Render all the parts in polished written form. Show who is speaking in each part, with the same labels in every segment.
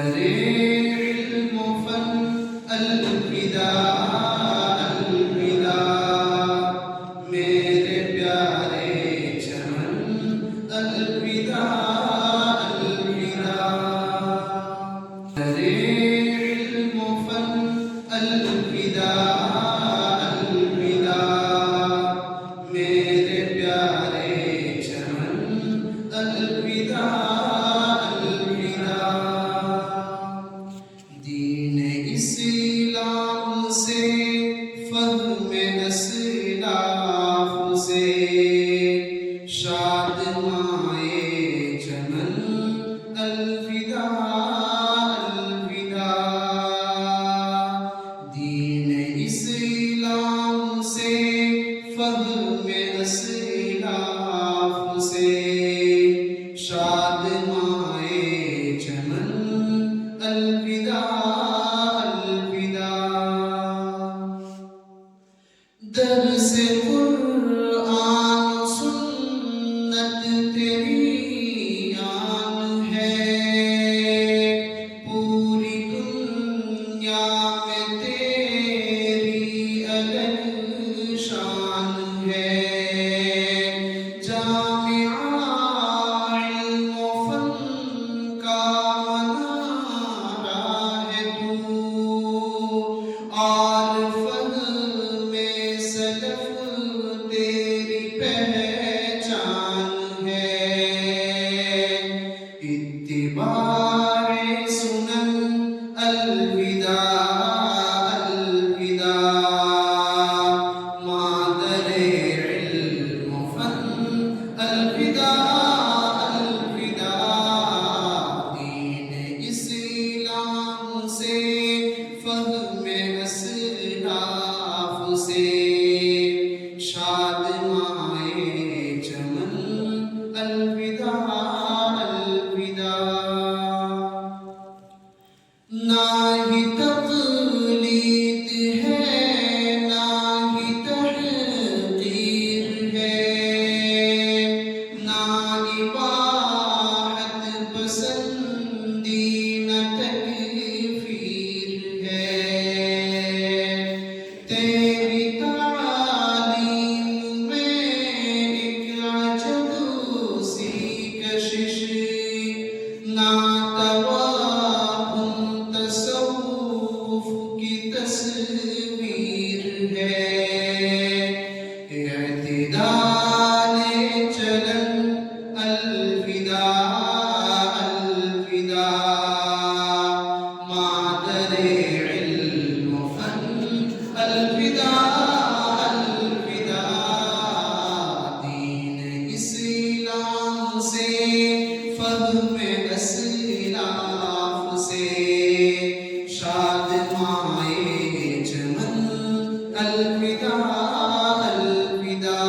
Speaker 1: दरे इल्म फन अलविदा अलविदा, मेरे प्यारे चमन अलविदा अलविदा। दरे इल्म फन अलविदा अलविदा, मेरे प्यारे चमन अलविदा अलविदा। दीन इस्लाम से फ़हम अस्लाफ से शादमाए चमन अलविदा अलविदा। दीन इस्लाम से फ़हम अस्लाफ से शादमाए चमन अलविदा अलविदा। दर्स कुरान सुन्नत तेरी आन है, पूरी दुनिया में तेरी अलग शान है। जामिआ इल्म फन का मनारा है तू, और फन में सलफ तेरी पहचान है। इत्तिबाए सुनन अलविदा अलविदा, मादरे इल्म फन अलविदा अलविदा। दीन इस्लाम से फ़हम अस्लाफ से शादमाए चमन अलविदा अलविदा। ना ही तक़लीद है ना ही तहक़ीर है, ना इबाहत पसंदी न तकफ़ीर है। तेरी तालीम में एक अजब सी कशिश, ना तवाहुम तसव्वुफ़ की तस्वीर है। इअ्तिदाले चलन अलविदा अलविदा, मादरे इल्म फन अलविदा अलविदा। दीन इस्लाम से फ़हम अस्लाफ से शादमाए चमन अलविदा अलविदा।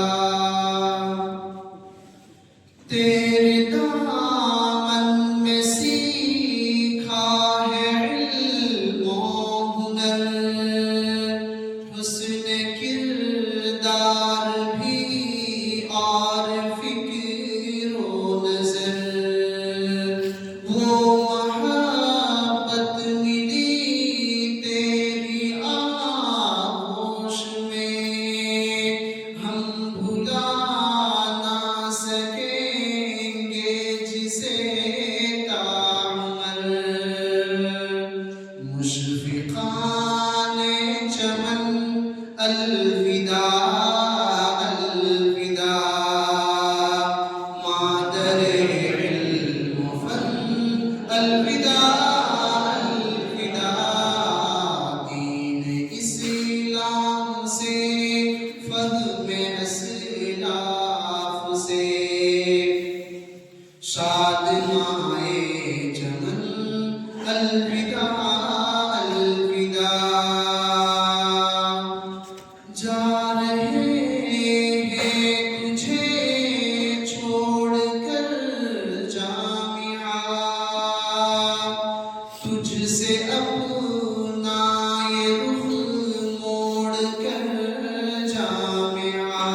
Speaker 1: तेरे दामन में सीखा है इल्म और हुनर, हुस्न किरदार भी और फिक्र व नज़र। वो मोहब्बत मिली तेरी आगोश में, हम भुला ना सकेंगे जिसे ताउमर। मुशफ़िक़ाने चमन अलविदा अलविदा, मादरे इल्म फन अलविदा अलविदा। दीन इस्लाम से फ़हम अस्लाफ से शादमाए चमन अलविदा अलविदा। जा रहे हैं तुझे छोड़कर जामिआ, तुझसे अपना ये रुख मोड़ कर जामिआ।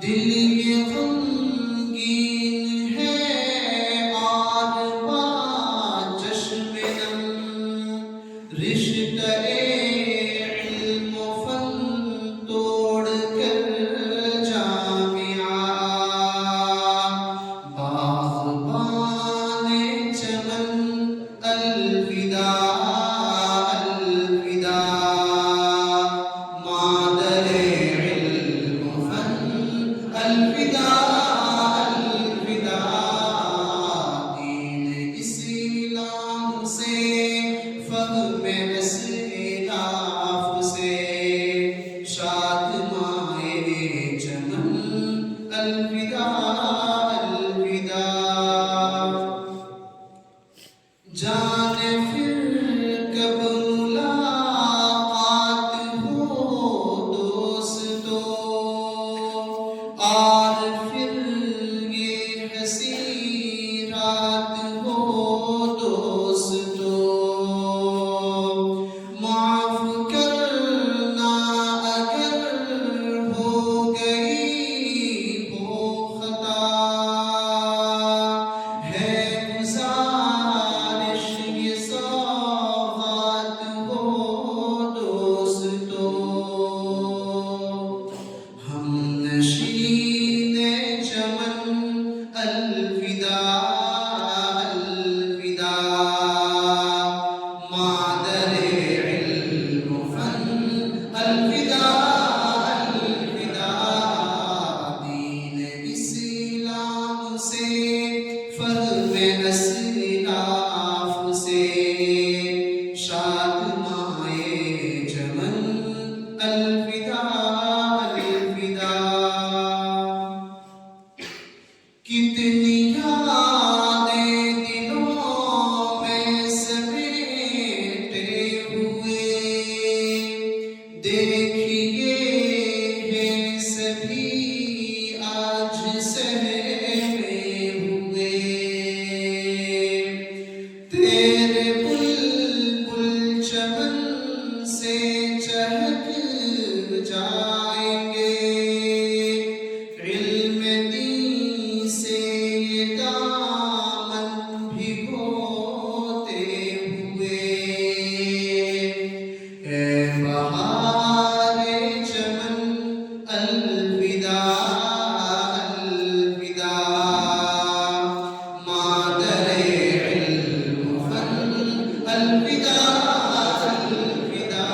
Speaker 1: दिल ये गमगीन है और से फहमे असलाफ से शादमाए चमन अलविदा अलविदा जाने फिर कब मुलाकात हो दोस्तों और फिर ये हंसी रात हो दोस्तों माफ करना अगर हो गई हो खता है गुजारिश ये सौगात हो दोस्तों हम नशीने चमन अलविदा अलविदा मादरे इल्म फन अलविदा अलविदा दीन इस्लाम से फहमे असलाफ से शादमाए चमन अलविदा अलविदा कितनी यादें दिलों में समेटे हुए देखिए हैं सभी आज सहमे हुए तेरे बुलबुल चमन से चहक जाएंगे इल्म दीन से ये दामन भिगोते हुए ए बहारे चमन अलविदा अलविदा मादरे इल्म फन अलविदा अलविदा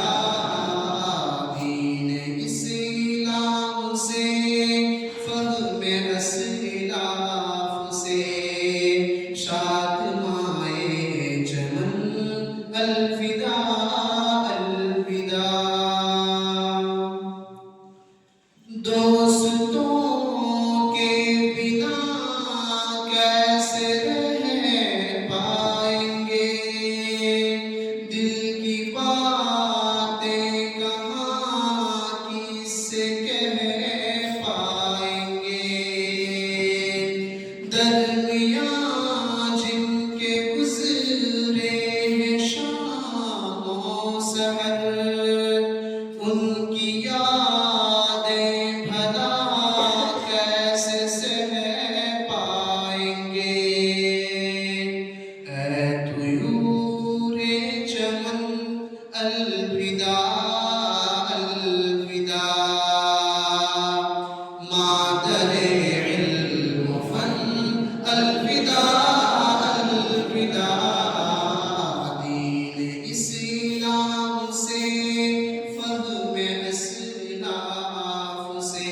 Speaker 1: दीन इस्लाम से फहमे असलाफ से शादमाए चमन अलविदा अलविदा दोस्तों के बिना कैसे रह पाएंगे दिल की बातें कहाँ किससे कह पाएंगे दरमियाँ जिनके गुजरे हैं शामों सहर उनकी यादें भला कैसे सह पाएंगे ऐ तुयूरे चमन अलविदा अलविदा मादरे इल्म फन अलविदा अलविदा दीन इस्लाम से फहमे असलाफ से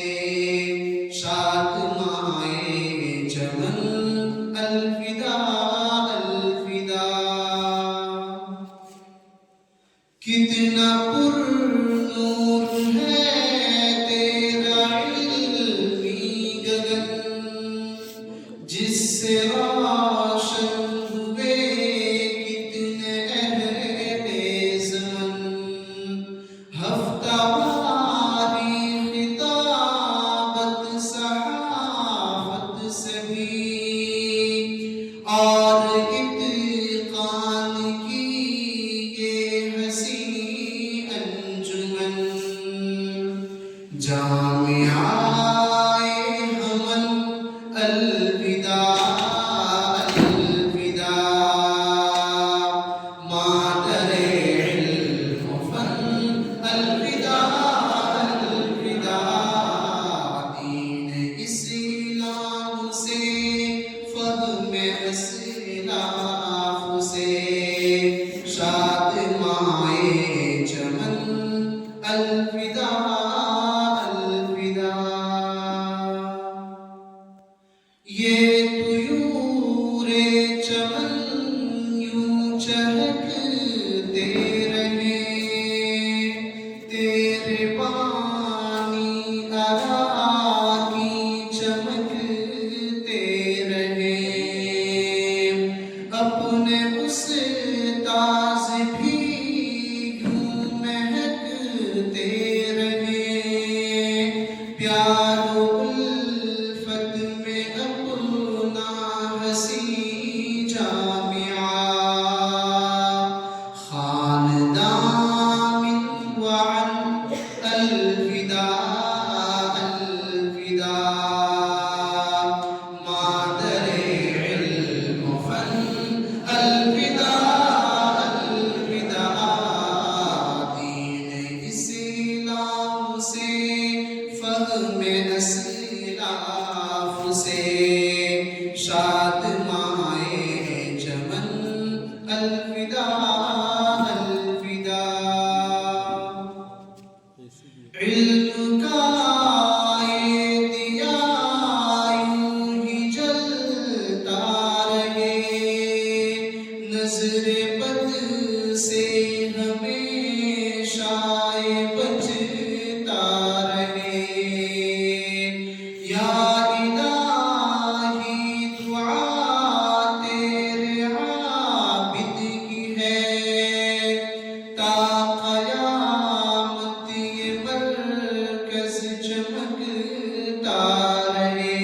Speaker 1: शादमाए चमन अलविदा अलविदा कितना पुरनूर है तेरा इल्मी गगन जिससे रोशन हुए कितने अहले ज़मन हफ्तावारी खिताबत सहाफत से भी और इत्कान की ये हंसी उस्ताज़ भी यूं महकते रहे, प्यार उल्फत में अपना हसी जामिया, खानदान वअन अलविदा अलविदा, मादरे इल्म फन अलविदा अलविदा, दीन इस्लाम से फ़हमे अस्लाफ से शादमाए चमन अलविदा अलविदा। इल्म का ये दिया यूं ही जलता रहे, नज़र बद से हमेशा ये बचता रहे। या इलाही दुआ तेरे आबिद की है, ता क़यामत ये मरकज़ चमकता रहे।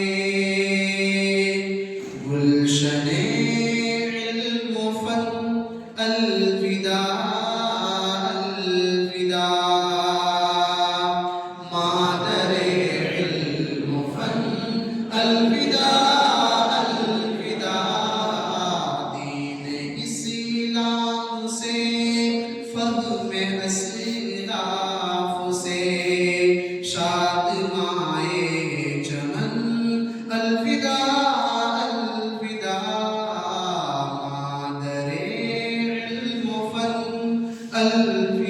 Speaker 1: गुलशने इल्म फन अलविदा अलविदा, मादरे इल्म फन अलविदा अलविदा, दीन इस्लाम से फ़हमे अस्लाफ से शादमाए चमन अलविदा अलविदा, मादरे इल्म फन अलविदा।